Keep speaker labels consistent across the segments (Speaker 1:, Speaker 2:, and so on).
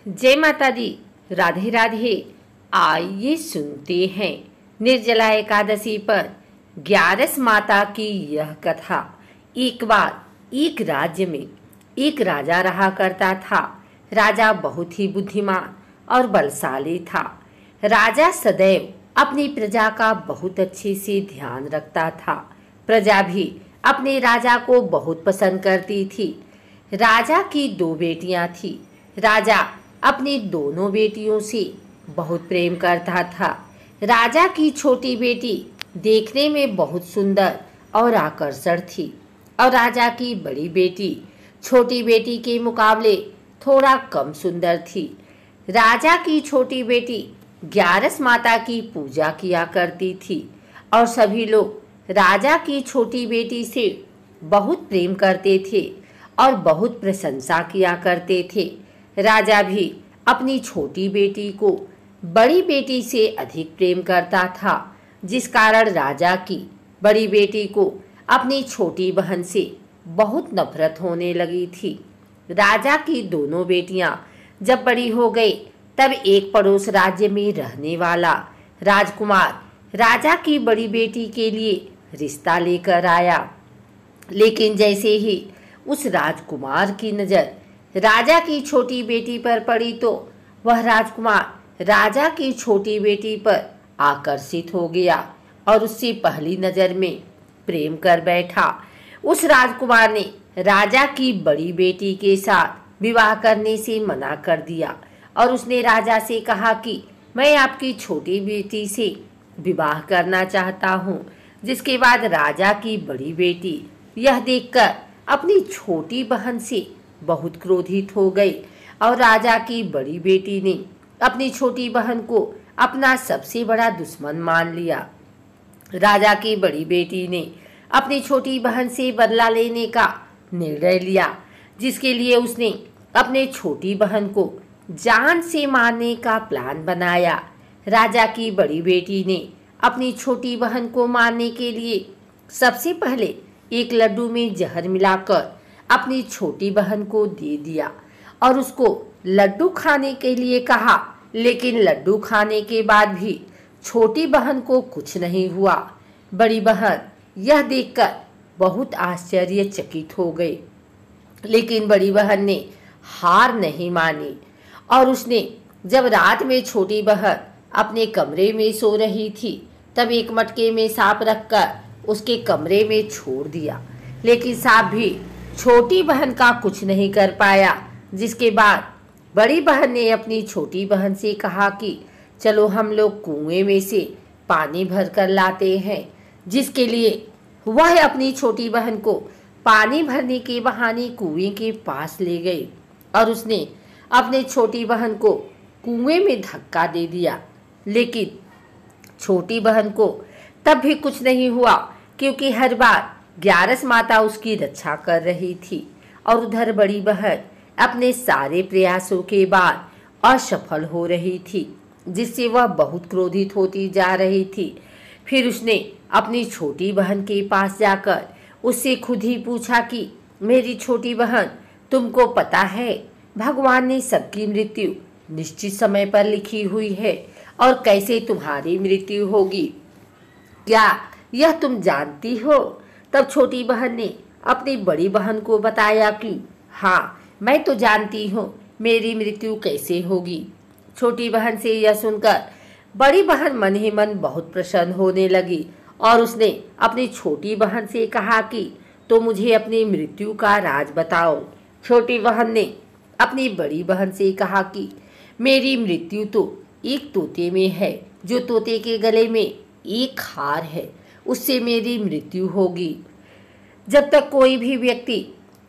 Speaker 1: जय माता दी। राधे राधे। आइए सुनते हैं निर्जला एकादशी पर ग्यारस माता की यह कथा। एक बार एक राज्य में एक राजा रहा करता था। राजा बहुत ही बुद्धिमान और बलशाली था। राजा सदैव अपनी प्रजा का बहुत अच्छे से ध्यान रखता था। प्रजा भी अपने राजा को बहुत पसंद करती थी। राजा की दो बेटियां थी। राजा अपनी दोनों बेटियों से बहुत प्रेम करता था। राजा की छोटी बेटी देखने में बहुत सुंदर और आकर्षक थी और राजा की बड़ी बेटी छोटी बेटी के मुकाबले थोड़ा कम सुंदर थी। राजा की छोटी बेटी ग्यारस माता की पूजा किया करती थी और सभी लोग राजा की छोटी बेटी से बहुत प्रेम करते थे और बहुत प्रशंसा किया करते थे। राजा भी अपनी छोटी बेटी को बड़ी बेटी से अधिक प्रेम करता था, जिस कारण राजा की बड़ी बेटी को अपनी छोटी बहन से बहुत नफरत होने लगी थी। राजा की दोनों बेटियां जब बड़ी हो गई तब एक पड़ोस राज्य में रहने वाला राजकुमार राजा की बड़ी बेटी के लिए रिश्ता लेकर आया। लेकिन जैसे ही उस राजकुमार की नज़र राजा की छोटी बेटी पर पड़ी तो वह राजकुमार राजा की छोटी बेटी पर आकर्षित हो गया और उससे पहली नज़र में प्रेम कर बैठा। उस राजकुमार ने राजा की बड़ी बेटी के साथ विवाह करने से मना कर दिया और उसने राजा से कहा कि मैं आपकी छोटी बेटी से विवाह करना चाहता हूँ। जिसके बाद राजा की बड़ी बेटी यह देखकर अपनी छोटी बहन से बहुत क्रोधित हो गई और राजा की बड़ी बेटी ने अपनी छोटी बहन को अपना सबसे बड़ा दुश्मन मान लिया। राजा की बड़ी बेटी ने अपनी छोटी बहन से बदला लेने का निर्णय लिया, जिसके लिए उसने अपने छोटी बहन को जान से मारने का प्लान बनाया। राजा की बड़ी बेटी ने अपनी छोटी बहन को मारने के लिए सबसे पहले एक लड्डू में जहर मिलाकर अपनी छोटी बहन को दे दिया और उसको लड्डू खाने के लिए कहा। लेकिन लड्डू खाने के बाद भी छोटी बहन को कुछ नहीं हुआ। बड़ी बहन यह देखकर बहुत आश्चर्यचकित हो गई, लेकिन बड़ी बहन ने हार नहीं मानी और उसने जब रात में छोटी बहन अपने कमरे में सो रही थी तब एक मटके में सांप रखकर उसके कमरे में छोड़ दिया। लेकिन सांप भी छोटी बहन का कुछ नहीं कर पाया। जिसके बाद बड़ी बहन ने अपनी छोटी बहन से कहा कि चलो हम लोग कुएं में से पानी भर कर लाते हैं। जिसके लिए वह अपनी छोटी बहन को पानी भरने के बहाने कुएं के पास ले गई और उसने अपने छोटी बहन को कुएं में धक्का दे दिया। लेकिन छोटी बहन को तब भी कुछ नहीं हुआ, क्योंकि हर बार ग्यारस माता उसकी रक्षा कर रही थी और उधर बड़ी बहन अपने सारे प्रयासों के बाद असफल हो रही थी, जिससे वह बहुत क्रोधित होती जा रही थी। फिर उसने अपनी छोटी बहन के पास जाकर उससे खुद ही पूछा कि मेरी छोटी बहन, तुमको पता है भगवान ने सबकी मृत्यु निश्चित समय पर लिखी हुई है और कैसे तुम्हारी मृत्यु होगी, क्या यह तुम जानती हो? तब छोटी बहन ने अपनी बड़ी बहन को बताया कि हाँ, मैं तो जानती हूँ मेरी मृत्यु कैसे होगी। छोटी बहन से यह सुनकर बड़ी बहन मन ही मन बहुत प्रसन्न होने लगी और उसने अपनी छोटी बहन से कहा कि तो मुझे अपनी मृत्यु का राज बताओ। छोटी बहन ने अपनी बड़ी बहन से कहा कि मेरी मृत्यु तो एक तोते में है, जो तोते के गले में एक हार है, उससे मेरी मृत्यु होगी। जब तक कोई भी व्यक्ति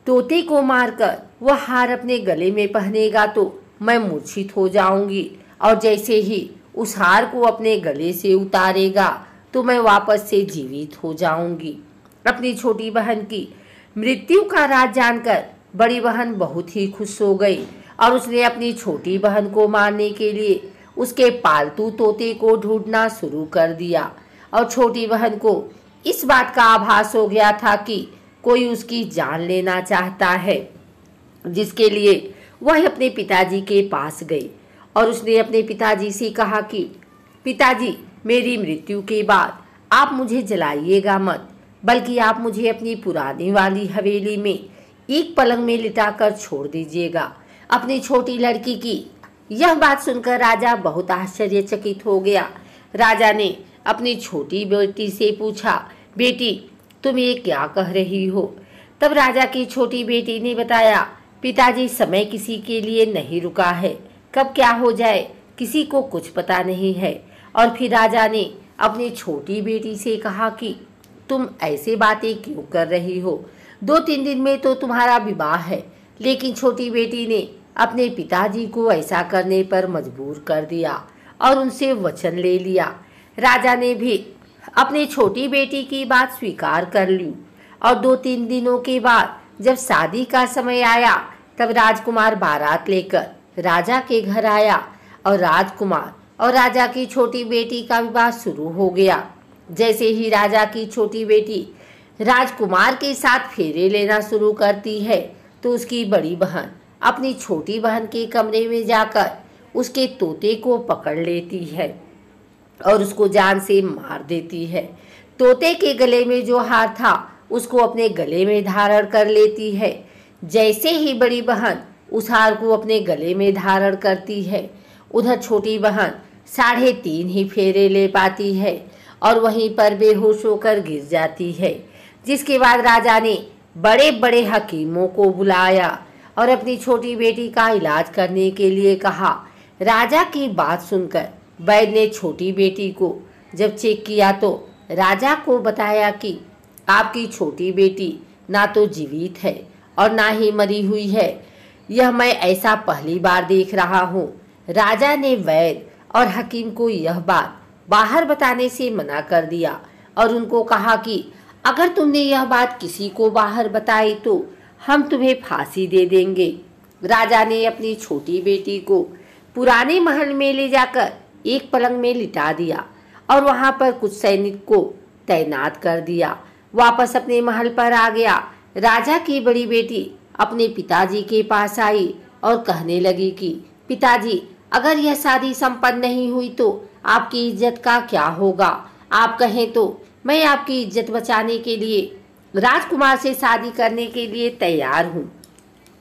Speaker 1: तोते को मारकर वह हार अपने गले में पहनेगा तो मैं मूर्छित हो जाऊंगी और जैसे ही उस हार को अपने गले से उतारेगा तो मैं वापस से जीवित हो जाऊंगी। अपनी छोटी बहन की मृत्यु का राज जानकर बड़ी बहन बहुत ही खुश हो गई और उसने अपनी छोटी बहन को मारने के लिए उसके पालतू तोते को ढूंढना शुरू कर दिया और छोटी बहन को इस बात का आभास हो गया था कि कोई उसकी जान लेना चाहता है, जिसके लिए वह अपने पिताजी के पास गई और उसने अपने पिताजी से कहा कि पिताजी, मेरी मृत्यु के बाद आप मुझे जलाइएगा मत, बल्कि आप मुझे अपनी पुरानी वाली हवेली में एक पलंग में लिटाकर छोड़ दीजिएगा, अपनी छोटी लड़की की। यह बात सुनकर राजा बहुत आश्चर्यचकित हो गया। राजा ने अपनी छोटी बेटी से पूछा, बेटी, तुम ये क्या कह रही हो? तब राजा की छोटी बेटी ने बताया, पिताजी, समय किसी के लिए नहीं रुका है, कब क्या हो जाए किसी को कुछ पता नहीं है। और फिर राजा ने अपनी छोटी बेटी से कहा कि तुम ऐसे बातें क्यों कर रही हो? 2-3 दिन में तो तुम्हारा विवाह है। लेकिन छोटी बेटी ने अपने पिताजी को ऐसा करने पर मजबूर कर दिया और उनसे वचन ले लिया। राजा ने भी अपनी छोटी बेटी की बात स्वीकार कर ली और 2-3 दिनों के बाद जब शादी का समय आया तब राजकुमार बारात लेकर राजा के घर आया और राजकुमार और राजा की छोटी बेटी का विवाह शुरू हो गया। जैसे ही राजा की छोटी बेटी राजकुमार के साथ फेरे लेना शुरू करती है तो उसकी बड़ी बहन अपनी छोटी बहन के कमरे में जाकर उसके तोते को पकड़ लेती है और उसको जान से मार देती है। तोते के गले में जो हार था उसको अपने गले में धारण कर लेती है। जैसे ही बड़ी बहन उस हार को अपने गले में धारण करती है, उधर छोटी बहन 3.5 ही फेरे ले पाती है और वहीं पर बेहोश होकर गिर जाती है। जिसके बाद राजा ने बड़े बड़े हकीमों को बुलाया और अपनी छोटी बेटी का इलाज करने के लिए कहा। राजा की बात सुनकर वैद्य ने छोटी बेटी को जब चेक किया तो राजा को बताया कि आपकी छोटी बेटी ना तो जीवित है और ना ही मरी हुई है। यह मैं ऐसा पहली बार देख रहा हूँ। राजा ने वैद्य और हकीम को यह बात बाहर बताने से मना कर दिया और उनको कहा कि अगर तुमने यह बात किसी को बाहर बताई तो हम तुम्हें फांसी दे देंगे। राजा ने अपनी छोटी बेटी को पुराने महल में ले जाकर एक पलंग में लिटा दिया और वहां पर कुछ सैनिक को तैनात कर दिया। वापस अपने महल पर आ गया। राजा की बड़ी बेटी अपने पिताजी के पास आई और कहने लगी कि पिताजी, अगर यह शादी संपन्न नहीं हुई तो आपकी इज्जत का क्या होगा? आप कहें तो मैं आपकी इज्जत बचाने के लिए राजकुमार से शादी करने के लिए तैयार हूँ।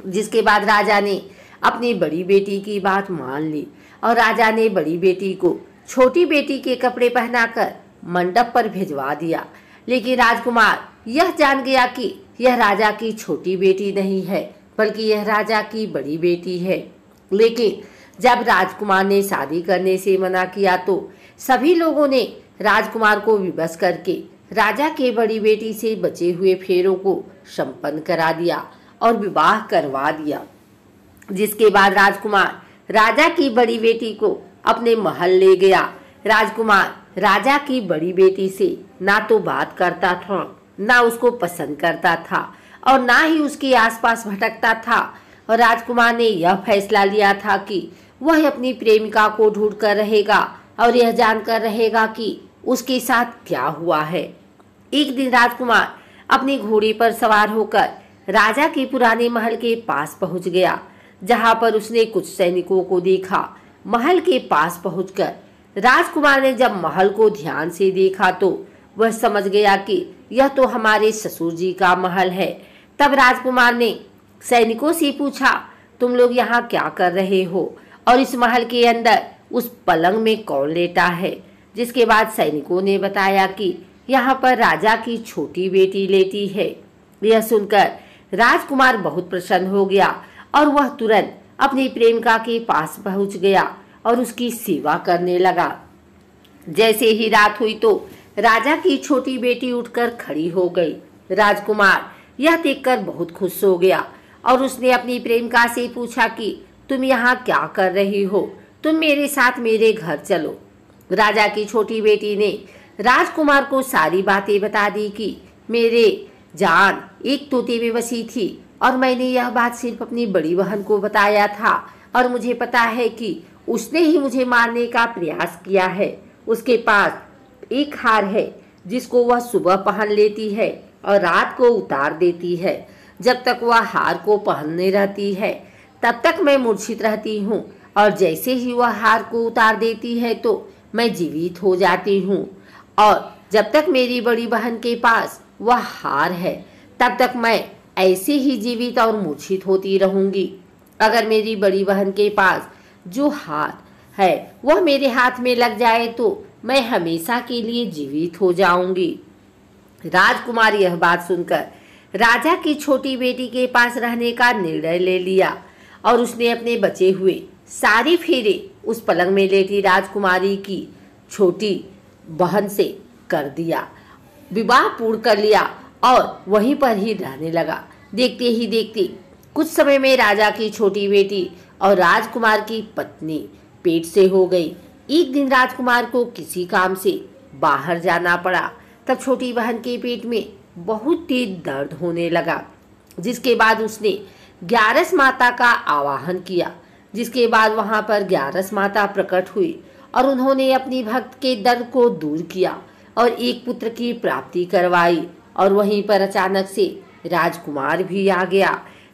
Speaker 1: जिसके बाद राजा ने अपनी बड़ी बेटी की बात मान ली और राजा ने बड़ी बेटी को छोटी बेटी के कपड़े पहनाकर मंडप पर भिजवा दिया। लेकिन राजकुमार यह जान गया कि यह राजा की छोटी बेटी नहीं है, बल्कि यह राजा की बड़ी बेटी है। लेकिन जब राजकुमार ने शादी करने से मना किया तो सभी लोगों ने राजकुमार को विवश करके राजा के बड़ी बेटी से बचे हुए फेरों को संपन्न करा दिया और विवाह करवा दिया। जिसके बाद राजकुमार राजा की बड़ी बेटी को अपने महल ले गया। राजकुमार राजा की बड़ी बेटी से ना तो बात करता था, ना उसको पसंद करता था और ना ही उसके आसपास भटकता था। और राजकुमार ने यह फैसला लिया था कि वह अपनी प्रेमिका को ढूंढ कर रहेगा और यह जानकर रहेगा कि उसके साथ क्या हुआ है। एक दिन राजकुमार अपनी घोड़ी पर सवार होकर राजा के पुराने महल के पास पहुंच गया, जहां पर उसने कुछ सैनिकों को देखा। महल के पास पहुंचकर राजकुमार ने जब महल को ध्यान से देखा तो वह समझ गया कि यह तो हमारे ससुर जी का महल है। तब राजकुमार ने सैनिकों से पूछा, तुम लोग यहाँ क्या कर रहे हो और इस महल के अंदर उस पलंग में कौन लेटा है? जिसके बाद सैनिकों ने बताया कि यहाँ पर राजा की छोटी बेटी लेटी है। यह सुनकर राजकुमार बहुत प्रसन्न हो गया और वह तुरंत अपनी प्रेमिका के पास पहुंच गया और उसकी सेवा करने लगा। जैसे ही रात हुई तो राजा की छोटी बेटी उठकर खड़ी हो गई। राजकुमार यह देखकर बहुत खुश हो गया और उसने अपनी प्रेमिका से पूछा कि तुम यहाँ क्या कर रही हो? तुम मेरे साथ मेरे घर चलो। राजा की छोटी बेटी ने राजकुमार को सारी बातें बता दी कि मेरे जान एक तोते में बसी थी और मैंने यह बात सिर्फ अपनी बड़ी बहन को बताया था और मुझे पता है कि उसने ही मुझे मारने का प्रयास किया है। उसके पास एक हार है जिसको वह सुबह पहन लेती है और रात को उतार देती है। जब तक वह हार को पहनने रहती है तब तक मैं मूर्छित रहती हूँ और जैसे ही वह हार को उतार देती है तो मैं जीवित हो जाती हूँ। और जब तक मेरी बड़ी बहन के पास वह हार है तब तक मैं ऐसे ही जीवित और मूर्छित होती रहूंगी। अगर मेरी बड़ी बहन के पास जो हार है वह मेरे हाथ में लग जाए तो मैं हमेशा के लिए जीवित हो जाऊंगी। राजकुमार यह बात सुनकर राजा की छोटी बेटी के पास रहने का निर्णय ले लिया और उसने अपने बचे हुए सारी फेरे उस पलंग में लेटी राजकुमारी की छोटी बहन से कर दिया, विवाह पूर्ण कर लिया और वहीं पर ही रहने लगा। देखते ही देखते कुछ समय में राजा की छोटी बेटी और राजकुमार की पत्नी पेट से हो गई। एक दिन राजकुमार को किसी काम से बाहर जाना पड़ा। तब छोटी बहन के पेट में बहुत तेज दर्द होने लगा, जिसके बाद उसने ग्यारस माता का आवाहन किया। जिसके बाद वहां पर ग्यारस माता प्रकट हुई और उन्होंने अपनी भक्त के दर्द को दूर किया और एक पुत्र की प्राप्ति करवाई। और वहीं पर अचानक से राजकुमार भी आ गया।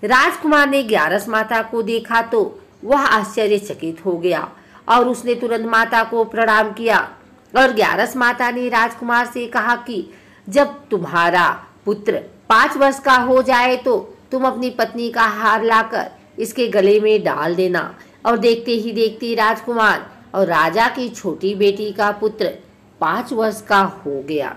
Speaker 1: राजकुमार ने ग्यारस माता को देखा तो वह आश्चर्यचकित हो गया और उसने तुरंत माता को प्रणाम किया। और ग्यारस माता ने राजकुमार से कहा कि जब तुम्हारा पुत्र 5 वर्ष का हो जाए तो तुम अपनी पत्नी का हार लाकर इसके गले में डाल देना। और देखते ही देखते राजकुमार और राजा की छोटी बेटी का पुत्र 5 वर्ष का हो गया।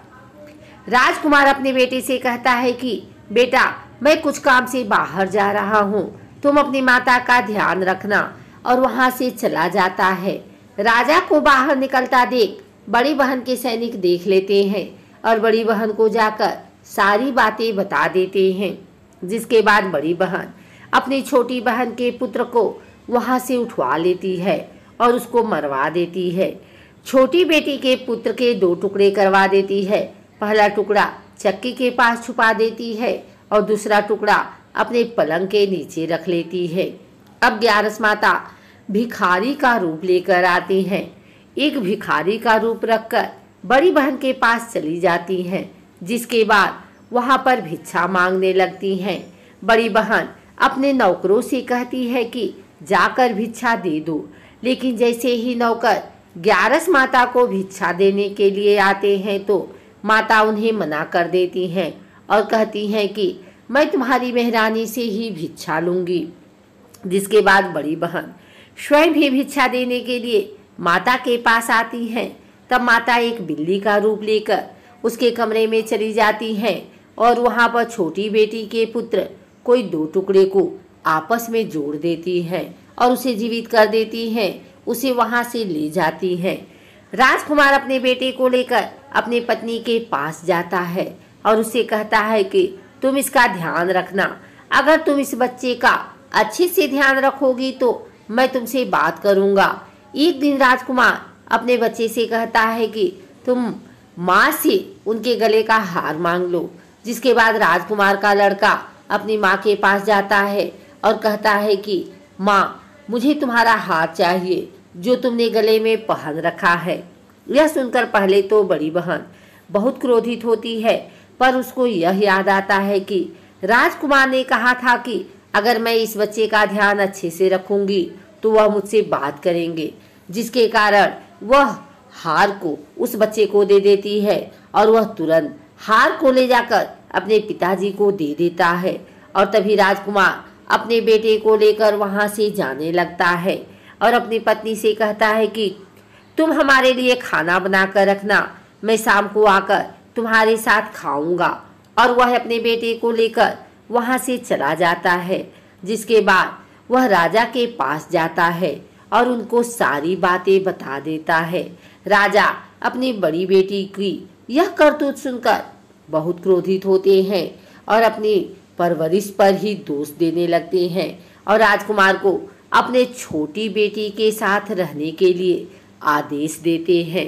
Speaker 1: राजकुमार अपने बेटे से कहता है कि बेटा, मैं कुछ काम से बाहर जा रहा हूँ, तुम अपनी माता का ध्यान रखना। और वहां से चला जाता है। राजा को बाहर निकलता देख बड़ी बहन के सैनिक देख लेते हैं और बड़ी बहन को जाकर सारी बातें बता देते हैं। जिसके बाद बड़ी बहन अपनी छोटी बहन के पुत्र को वहां से उठवा लेती है और उसको मरवा देती है। छोटी बेटी के पुत्र के 2 टुकड़े करवा देती है। पहला टुकड़ा चक्की के पास छुपा देती है और दूसरा टुकड़ा अपने पलंग के नीचे रख लेती है। अब ग्यारस माता भिखारी का रूप लेकर आती हैं। एक भिखारी का रूप रखकर बड़ी बहन के पास चली जाती हैं। जिसके बाद वहां पर भिक्षा मांगने लगती हैं। बड़ी बहन अपने नौकरों से कहती है कि जाकर भिक्षा दे दो, लेकिन जैसे ही नौकर ग्यारस माता को भिक्षा देने के लिए आते हैं तो माता उन्हें मना कर देती हैं और कहती हैं कि मैं तुम्हारी मेहरानी से ही भिक्षा लूंगी। जिसके बाद बड़ी बहन स्वयं भी भिक्षा देने के लिए माता के पास आती हैं। तब माता एक बिल्ली का रूप लेकर उसके कमरे में चली जाती हैं और वहां पर छोटी बेटी के पुत्र कोई 2 टुकड़े को आपस में जोड़ देती हैं और उसे जीवित कर देती हैं। उसे वहां से ले जाती हैं। राजकुमार अपने बेटे को लेकर अपनी पत्नी के पास जाता है और उससे कहता है कि तुम इसका ध्यान रखना। अगर तुम इस बच्चे का अच्छे से ध्यान रखोगी तो मैं तुमसे बात करूंगा। एक दिन राजकुमार अपने बच्चे से कहता है कि तुम माँ से उनके गले का हार मांग लो। जिसके बाद राजकुमार का लड़का अपनी माँ के पास जाता है और कहता है कि माँ, मुझे तुम्हारा हार चाहिए जो तुमने गले में पहन रखा है। यह सुनकर पहले तो बड़ी बहन बहुत क्रोधित होती है, पर उसको यह याद आता है कि राजकुमार ने कहा था कि अगर मैं इस बच्चे का ध्यान अच्छे से रखूंगी तो वह मुझसे बात करेंगे। जिसके कारण वह हार को उस बच्चे को दे देती है और वह तुरंत हार को ले जाकर अपने पिताजी को दे देता है। और तभी राजकुमार अपने बेटे को लेकर वहां से जाने लगता है और अपनी पत्नी से कहता है कि तुम हमारे लिए खाना बनाकर रखना, मैं शाम को आकर तुम्हारे साथ खाऊंगा। और वह अपने बेटे को लेकर वहां से चला जाता है। जिसके बाद वह राजा के पास जाता है और उनको सारी बातें बता देता है। राजा अपनी बड़ी बेटी की यह करतूत सुनकर बहुत क्रोधित होते हैं और अपनी परवरिश पर ही दोष देने लगते हैं और राजकुमार को अपने छोटी बेटी के साथ रहने के लिए आदेश देते हैं।